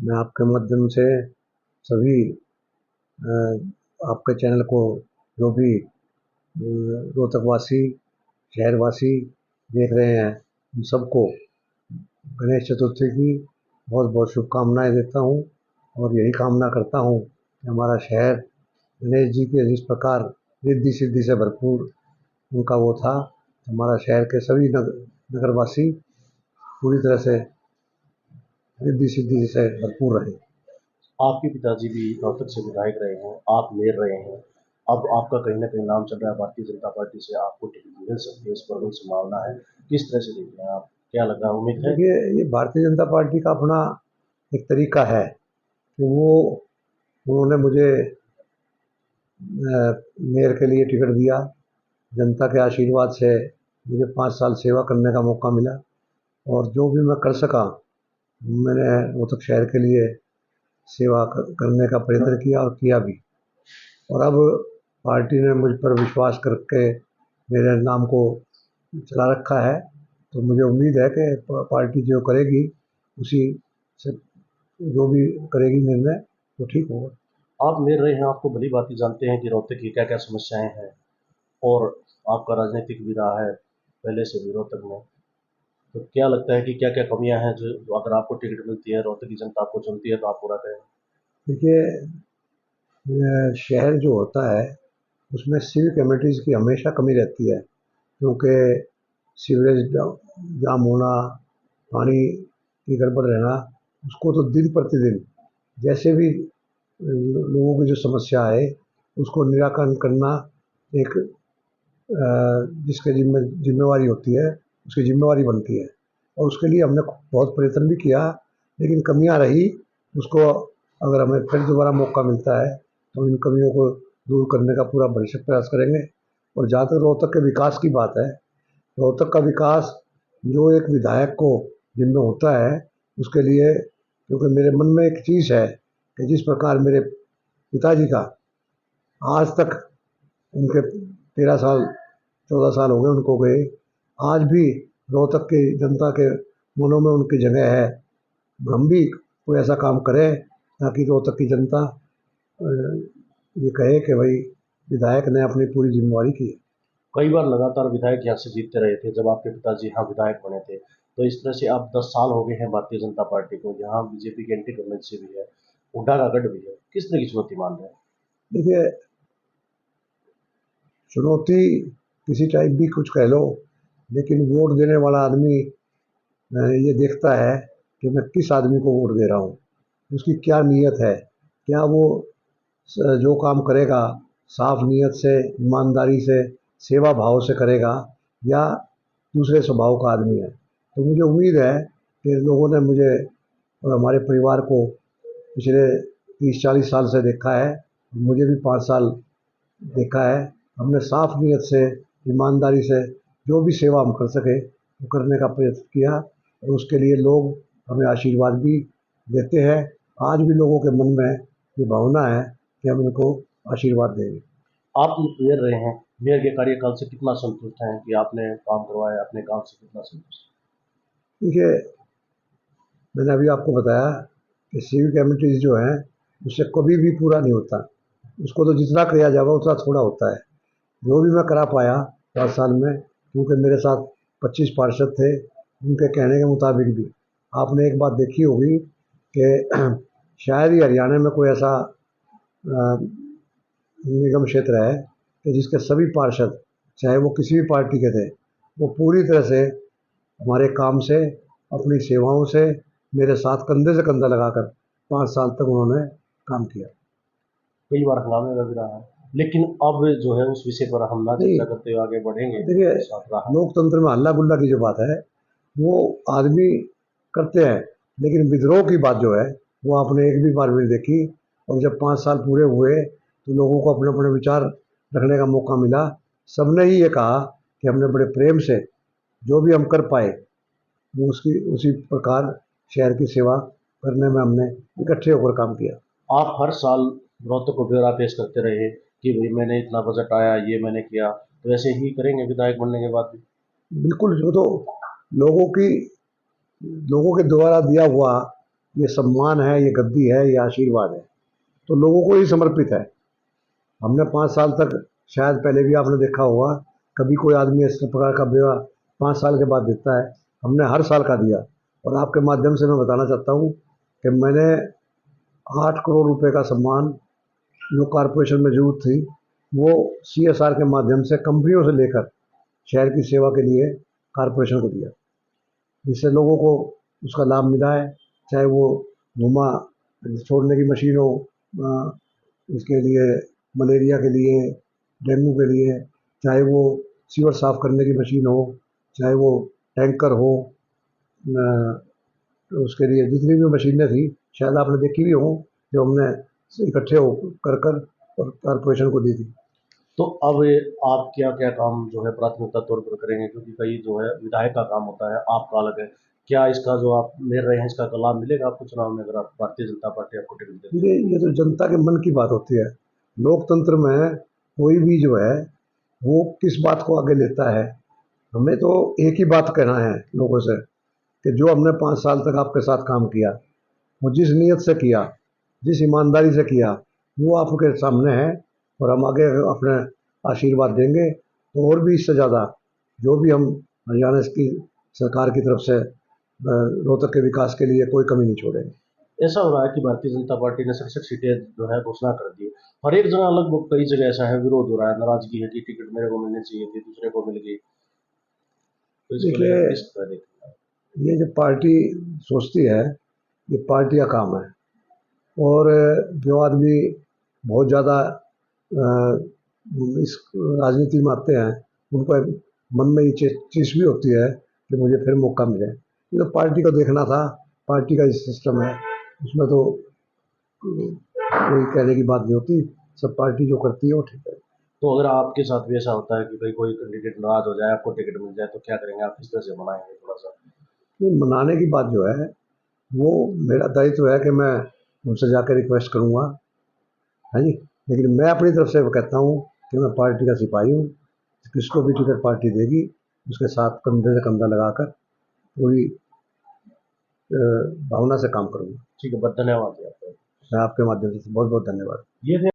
मैं आपके माध्यम से सभी अ, आपके चैनल को जो भी रोहतकवासी, शहरवासी देख रहे हैं, उन सबको गणेश चतुर्थी की बहुत बहुत शुभकामनाएं देता हूँ और यही कामना करता हूँ कि हमारा शहर गणेश जी के जिस प्रकार रिद्धि सिद्धि से भरपूर उनका वो था, हमारा शहर के सभी नगरवासी पूरी तरह से रिद्धि सिद्धि से भरपूर रहे। आपके पिताजी भी रोहतक से विधायक रहे हैं, आप मेयर रहे हैं। अब आपका कहीं न कहीं नाम चल रहा है भारतीय जनता पार्टी से आपको टिकट मिल सकती है, इस पर कोई संभावना है। किस तरह से देख रहे हैं आप? क्या लग रहा है, उम्मीद है? देखिए, ये भारतीय जनता पार्टी का अपना एक तरीका है कि उन्होंने मुझे मेयर के लिए टिकट दिया। जनता के आशीर्वाद से मुझे 5 साल सेवा करने का मौका मिला और जो भी मैं कर सका, मैंने रोहतक शहर के लिए सेवा करने का प्रयत्न किया और किया भी। और अब पार्टी ने मुझ पर विश्वास करके मेरे नाम को चला रखा है, तो मुझे उम्मीद है कि पार्टी जो करेगी उसी से जो भी करेगी निर्णय वो ठीक होगा। आप मेयर रहे हैं, आप तो भली-भाँति जानते हैं कि रोहतक की क्या-क्या समस्याएँ हैं और आपका राजनीतिक भी रहा है पहले से भी रोहतक में। तो क्या लगता है कि क्या-क्या कमियाँ हैं जो अगर आपको टिकट मिलती है, रोहतक की जनता आपको चुनती है तो आप पूरा करें? देखिए, शहर जो होता है उसमें सिविक एमिनिटीज़ की हमेशा कमी रहती है, क्योंकि सीवरेज जाम होना, पानी की गड़बड़ रहना, उसको तो दिन प्रतिदिन जैसे भी लोगों की जो समस्या है उसको निराकरण करना एक जिसके जिम्मेवारी होती है, उसकी जिम्मेवारी बनती है और उसके लिए हमने बहुत प्रयत्न भी किया, लेकिन कमियां रही। उसको अगर हमें फिर दोबारा मौका मिलता है तो इन कमियों को दूर करने का पूरा भरसक प्रयास करेंगे। और जहाँ तक रोहतक के विकास की बात है, रोहतक का विकास जो एक विधायक को जिम्मे होता है उसके लिए, क्योंकि मेरे मन में एक चीज़ है कि जिस प्रकार मेरे पिताजी का आज तक उनके 13 साल 14 साल हो गए उनको गए, आज भी रोहतक की जनता के मनों में उनकी जगह है। हम भी कोई ऐसा काम करें ताकि रोहतक की जनता ये कहे कि भाई विधायक ने अपनी पूरी जिम्मेवारी की। कई बार लगातार विधायक यहाँ से जीतते रहे थे जब आपके पिताजी यहाँ विधायक बने थे। तो इस तरह से अब 10 साल हो गए हैं भारतीय जनता पार्टी को, जहाँ बीजेपी की एंटी इनकम्बेंसी भी है, हुड्डा का गढ़ भी है। किस तरह की चुनौती मान रहे हैं? देखिए, चुनौती किसी टाइप भी कुछ कह लो, लेकिन वोट देने वाला आदमी ये देखता है कि मैं किस आदमी को वोट दे रहा हूँ, उसकी क्या नीयत है, क्या वो जो काम करेगा साफ नीयत से, ईमानदारी से, सेवा भाव से करेगा या दूसरे स्वभाव का आदमी है। तो मुझे उम्मीद है कि लोगों ने मुझे और हमारे परिवार को पिछले 30-40 साल से देखा है, मुझे भी 5 साल देखा है। हमने साफ नीयत से, ईमानदारी से जो भी सेवा हम कर सके वो करने का प्रयत्न किया और उसके लिए लोग हमें आशीर्वाद भी देते हैं। आज भी लोगों के मन में ये भावना है कि हम इनको आशीर्वाद देंगे। आप मेयर रहे हैं, मेयर के कार्यकाल से कितना संतुष्ट हैं कि आपने काम करवाया, अपने काम से कितना संतुष्ट हैं? देखिए, मैंने अभी आपको बताया कि सिविक एमिनिटीज़ जो हैं उससे कभी भी पूरा नहीं होता। उसको तो जितना किया जाएगा उतना थोड़ा होता है। जो भी मैं करा पाया 4 साल में, क्योंकि मेरे साथ 25 पार्षद थे, उनके कहने के मुताबिक भी। आपने एक बात देखी होगी कि शायद ही हरियाणा में कोई ऐसा निगम क्षेत्र है कि जिसके सभी पार्षद, चाहे वो किसी भी पार्टी के थे, वो पूरी तरह से हमारे काम से, अपनी सेवाओं से मेरे साथ कंधे से कंधा लगाकर 5 साल तक उन्होंने काम किया। कई बार हंगामे में भी रहा है, लेकिन अब जो है उस विषय पर हम ना नहीं, चर्चा करते हुए आगे बढ़ेंगे, देखिए, मेरे साथ रहा। लोकतंत्र में हल्ला-गुल्ला की जो बात है, वो आदमी करते हैं, लेकिन विद्रोह की बात जो है, वो आपने एक भी बार भी नहीं देखी। और जब 5 साल पूरे हुए, तो लोगों को अपने-अपने विचार रखने का मौका मिला। सबने ही ये कहा कि हमने बड़े प्रेम से जो भी हम कर पाए, वो उसकी उसी प्रकार शहर की सेवा करने में हमने इकट्ठे होकर काम किया। आप हर साल रोहतक को ब्यौरा पेश करते रहे कि भाई मैंने इतना बजट आया, ये मैंने किया, तो ऐसे ही करेंगे विधायक बनने के बाद भी? बिल्कुल, जो तो लोगों की लोगों के द्वारा दिया हुआ ये सम्मान है, ये गद्दी है, ये आशीर्वाद है, तो लोगों को ही समर्पित है। हमने 5 साल तक, शायद पहले भी आपने देखा होगा, कभी कोई आदमी इस प्रकार का ब्यौरा 5 साल के बाद देता है, हमने हर साल का दिया। और आपके माध्यम से मैं बताना चाहता हूँ कि मैंने 8 करोड़ रुपए का सम्मान जो कॉरपोरेशन में जरूरत थी, वो CSR के माध्यम से कंपनियों से लेकर शहर की सेवा के लिए कॉरपोरेशन को दिया, जिससे लोगों को उसका लाभ मिला है। चाहे वो धुआं छोड़ने की मशीन हो, इसके लिए मलेरिया के लिए, डेंगू के लिए, चाहे वो सीवर साफ करने की मशीन हो, चाहे वो टैंकर हो, तो उसके लिए जितनी भी मशीनें थी, शायद आपने देखी भी हो, जो हमने इकट्ठे हो कर कर और कॉरपोरेशन को दी थी। तो अब आप क्या क्या काम जो है प्राथमिकता तौर पर करेंगे, क्योंकि कई जो है विधायक का काम होता है, आपका अलग है, क्या इसका जो आप ले रहे हैं इसका तो लाभ मिलेगा आपको चुनाव में, अगर आप भारतीय जनता पार्टी आपको टिकट देती है? ये तो जनता के मन की बात होती है। लोकतंत्र में कोई भी जो है वो किस बात को आगे लेता है। हमें तो एक ही बात कहना है लोगों से कि जो हमने 5 साल तक आपके साथ काम किया, वो जिस नीयत से किया, जिस ईमानदारी से किया, वो आपके सामने है। और हम आगे अपने आशीर्वाद देंगे तो और भी इससे ज़्यादा जो भी हम हरियाणा की सरकार की तरफ से रोहतक के विकास के लिए कोई कमी नहीं छोड़ेंगे। ऐसा हो रहा है कि भारतीय जनता पार्टी ने 67 सीटें जो है घोषणा कर दी, हर एक जगह लगभग कई जगह ऐसा है, विरोध हो रहा है, नाराजगी है कि टिकट मेरे को मिलनी चाहिए थी, दूसरे को मिल गई, तो इसको देखिए, लेकर किस तरह देखते हैं? ये जो पार्टी सोचती है, ये पार्टी का काम है। और जो आदमी बहुत ज़्यादा इस राजनीति में आते हैं, उनको मन में ये चीज़ भी होती है कि मुझे फिर मौका मिले। ये तो पार्टी को देखना था, पार्टी का सिस्टम है, उसमें तो कोई कहने की बात नहीं होती। सब पार्टी जो करती है वो ठीक है। तो अगर आपके साथ भी ऐसा होता है कि भाई कोई कैंडिडेट नाराज हो जाए, आपको टिकट मिल जाए, तो क्या करेंगे आप, किस तरह से मनाएंगे थोड़ा सा? नहीं, मनाने की बात जो है वो मेरा दायित्व है कि मैं उनसे जाकर रिक्वेस्ट करूँगा, है जी। लेकिन मैं अपनी तरफ से वो कहता हूँ कि मैं पार्टी का सिपाही हूँ, किसको भी टिकट पार्टी देगी उसके साथ कंधे से कंधा लगाकर पूरी भावना से काम करूँगा। ठीक है, बहुत धन्यवाद जी आपका। मैं आपके माध्यम से बहुत बहुत धन्यवाद। ये थे